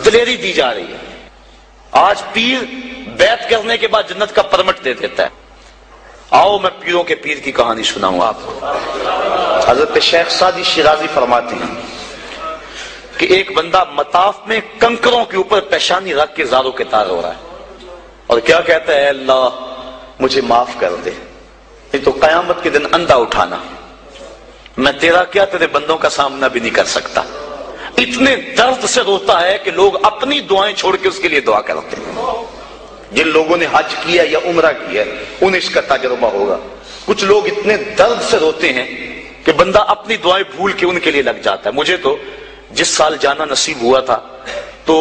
دلیری دی جا رہی ہے۔ آج پیر بیعت کرنے کے بعد جنت کا پرمٹ دے دیتا ہے۔ آؤ میں پیروں کے پیر کی کہانی سناؤں آپ کو۔ حضرت شیخ سعدی شیرازی فرماتے ہیں کہ ایک بندہ مطاف میں کنکروں کے اوپر پیشانی رکھ کے زاروں کے تار ہو رہا ہے اور کیا کہتا ہے، اے اللہ مجھے معاف کر دے، نہیں تو قیامت کے دن اندھا اٹھانا، میں تیرا کیا تیرے بندوں کا سامنا بھی نہیں کر سکتا۔ اتنے درد سے روتا ہے کہ لوگ اپنی دعائیں چھوڑ کے اس کے لیے دعا کرتے ہیں۔ جن لوگوں نے حج کیا یا عمرہ کیا انہیں اس کا تجربہ ہوگا۔ کچھ لوگ اتنے درد سے روتے ہیں کہ بندہ اپنی دعائیں بھول کے ان کے لیے لگ جاتا ہے۔ مجھے تو جس سال جانا نصیب ہوا تھا تو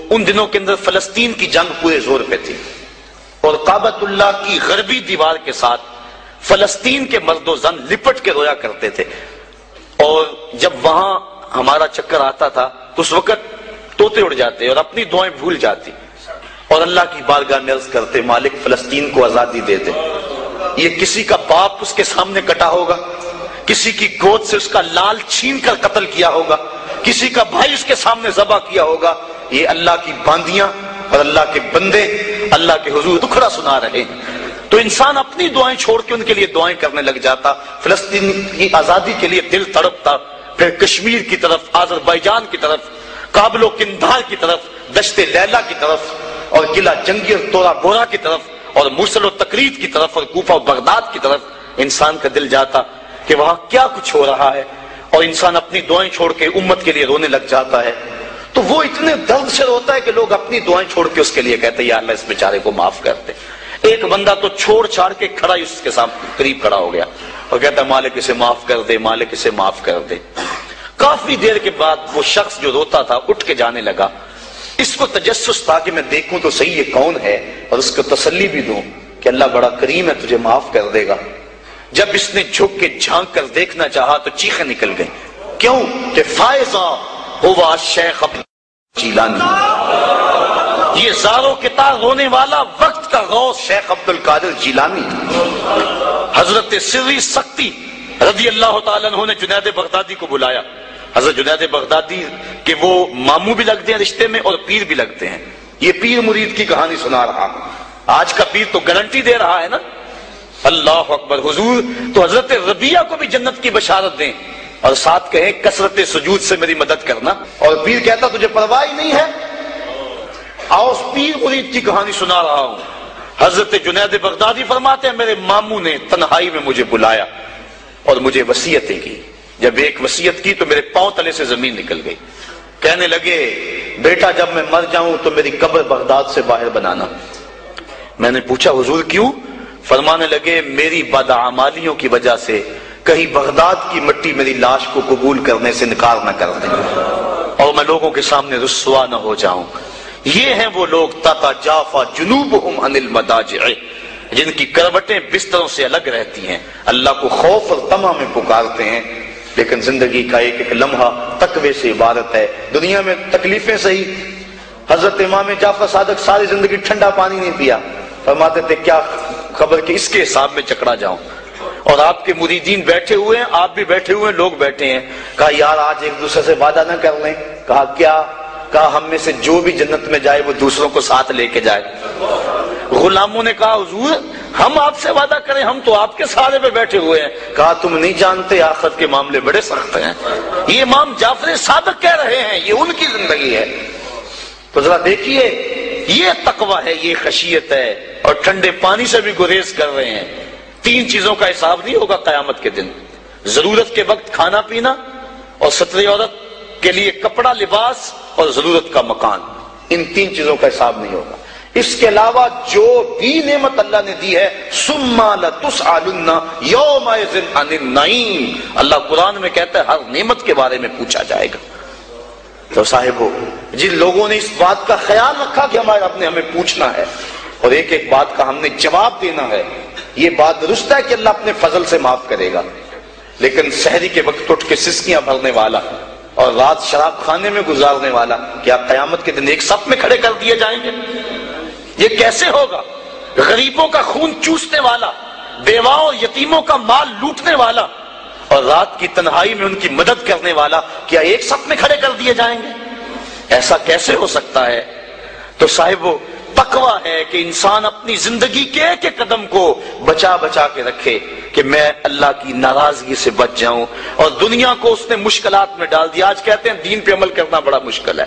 ان دنوں کے اندر فلسطین کی جنگ پورے زور پہ تھی اور کعبۃ اللہ کی غربی دیوار کے ساتھ فلسطین کے مرد و زن لپٹ کے رویا کرتے تھے، اور جب وہاں ہمارا چکر آتا تھا تو اس وقت طوطے اڑ جاتے اور اپنی دعائیں بھول جاتی اور اللہ کی بارگاہ میں عرض کرتے، مالک فلسطین کو آزادی دے دے۔ یہ کسی کا باپ اس کے سامنے کٹا ہوگا، کسی کی گود سے اس کا لال چھین کر قتل کیا ہوگا، کسی کا بھائی اس کے سامنے ذبح کیا ہوگا، یہ اللہ کی باندیاں اور اللہ کے بندے اللہ کے حضور دکھڑا سنا رہے ہیں۔ تو انسان اپنی دعائیں چھوڑ کے ان کے لیے دعائیں کرنے لگ جاتا۔ فلسطین کی آزادی کے لیے دل تڑپتا، پھر کشمیر کی طرف، آذربائیجان کی طرف، کابل و قندھار کی طرف، دشت لیلا کی طرف، اور قلعہ جنگی اور تورا بورا کی طرف، اور موصل و تقرید کی طرف، اور کوفہ و بغداد کی طرف انسان کا دل جاتا کہ وہاں کیا کچھ ہو رہا ہے، اور انسان اپنی دعائیں چھوڑ کے امت کے لیے رونے لگ جاتا ہے۔ تو وہ اتنے درد سے روتا ہے کہ لوگ اپنی دعائیں چھوڑ کے اس کے لیے کہتے ہیں یا اللہ اس بیچارے کو معاف کر دے۔ ایک بندہ تو چھوڑ چھاڑ کے کھڑا ہی اس کے سامنے قریب کھڑا ہو گیا اور کہتا ہے مالک اسے معاف کر دے، مالک اسے معاف کر دے۔ کافی دیر کے بعد وہ شخص جو روتا تھا اٹھ کے جانے لگا۔ اس کو تجسس تھا کہ میں دیکھوں تو صحیح یہ کون ہے اور اس کو تسلی بھی دوں کہ اللہ بڑا کریم ہے، تجھے معاف کر دے گا۔ جب اس نے جھک کے جھانک کر دیکھنا چاہا تو چیخیں نکل گئیں۔ کیوں کہ فائزہ ہوا شیخ عبد الجیلانی، یہ زاروں کے تار رونے والا وقت کا غوث شیخ عبد القادر جیلانی۔ حضرت سری سختی رضی اللہ تعالیٰ عنہ نے جنید بغدادی کو بلایا۔ حضرت جنید بغدادی کہ وہ ماموں بھی لگتے ہیں رشتے میں اور پیر بھی لگتے ہیں۔ یہ پیر مرید کی کہانی سنا رہا ہوں۔ آج کا پیر تو گارنٹی دے رہا ہے نا، اللہ اکبر حضور تو حضرت ربیہ کو بھی جنت کی بشارت دیں اور ساتھ کہیں کثرت سجود سے میری مدد کرنا، اور پیر کہتا تجھے پرواہ ہی نہیں ہے۔ آؤ اس پیر مرید کی کہانی سنا رہا ہوں۔ حضرت جنید بغدادی فرماتے ہیں میرے ماموں نے تنہائی میں مجھے بلایا اور مجھے وصیتیں کی۔ جب ایک وصیت کی تو میرے پاؤں تلے سے زمین نکل گئی۔ کہنے لگے بیٹا جب میں مر جاؤں تو میری قبر بغداد سے باہر بنانا۔ میں نے پوچھا حضور کیوں؟ فرمانے لگے میری بدعمالیوں کی وجہ سے کہیں بغداد کی مٹی میری لاش کو قبول کرنے سے انکار نہ کر دیں اور میں لوگوں کے سامنے رسوا نہ ہو جاؤں۔ یہ ہیں وہ لوگ تتجافا جنوبہم عن المضاجع، جن کی کروٹیں بستروں سے الگ رہتی ہیں، اللہ کو خوف اور طمع میں پکارتے ہیں، لیکن زندگی کا ایک ایک لمحہ تقوی سے عبارت ہے۔ دنیا میں تکلیفیں سہی۔ حضرت امام جعفر صادق ساری زندگی ٹھنڈا پانی نہیں پیا، فرماتے تھے کیا خبر کہ اس کے حساب میں چکرا جاؤں۔ اور آپ کے مریدین بیٹھے ہوئے ہیں، آپ بھی بیٹھے ہوئے ہیں، لوگ بیٹھے ہیں۔ کہا یار آج ایک دوسرے سے وعدہ نہ کر لیں؟ کہا کیا؟ کہا ہم میں سے جو بھی جنت میں جائے وہ دوسروں کو ساتھ لے کے جائے۔ غلاموں نے کہا حضور ہم آپ سے وعدہ کریں، ہم تو آپ کے سہارے پہ بیٹھے ہوئے ہیں۔ کہا تم نہیں جانتے آخرت کے معاملے بڑے سخت ہیں۔ یہ امام جعفر صادق کہہ رہے ہیں، یہ ان کی زندگی ہے۔ تو ذرا دیکھیے یہ تقوی ہے، یہ خشیت ہے، اور ٹھنڈے پانی سے بھی گریز کر رہے ہیں۔ تین چیزوں کا حساب نہیں ہوگا قیامت کے دن، ضرورت کے وقت کھانا پینا، اور ستر عورت کے لیے کپڑا لباس، اور ضرورت کا مکان۔ ان تین چیزوں کا حساب نہیں ہوگا۔ اس کے علاوہ جو بھی نعمت اللہ نے دی ہے ثم لتسألن یومئذ عن النعیم، اللہ قرآن میں کہتا ہے ہر نعمت کے بارے میں پوچھا جائے گا۔ تو صاحبو جن لوگوں نے اس بات کا خیال رکھا کہ ہمیں پوچھنا ہے اور ایک ایک بات کا ہم نے جواب دینا ہے، یہ بات درست ہے کہ اللہ اپنے فضل سے معاف کرے گا، لیکن سحری کے وقت اٹھ کے سسکیاں بھرنے والا اور رات شراب خانے میں گزارنے والا کیا قیامت کے دن ایک صف میں کھڑے کر دیے جائیں گے؟ یہ کیسے ہوگا؟ غریبوں کا خون چوسنے والا، بیواؤں اور یتیموں کا مال لوٹنے والا اور رات کی تنہائی میں ان کی مدد کرنے والا کیا ایک صف میں کھڑے کر دیے جائیں گے؟ ایسا کیسے ہو سکتا ہے؟ تو صاحب وہ تقوی ہے کہ انسان اپنی زندگی کے ایک ایک قدم کو بچا بچا کے رکھے کہ میں اللہ کی ناراضگی سے بچ جاؤں. اور دنیا کو اس نے مشکلات میں ڈال دیا. آج کہتے ہیں دین پہ عمل کرنا بڑا مشکل ہے.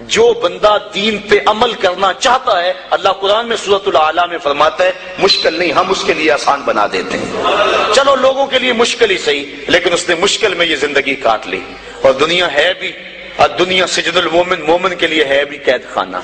جو بندہ دین پہ عمل کرنا چاہتا ہے، اللہ قرآن میں سورۃ الاعلیٰ میں فرماتا ہے مشکل نہیں، ہم اس کے لیے آسان بنا دیتے ہیں. چلو لوگوں کے لیے مشکل ہی صحیح، لیکن اس نے مشکل میں یہ زندگی کاٹ لی. اور دنیا ہے بھی، اور دنیا سجن المومن، مومن کے لیے ہے بھی قید خانہ.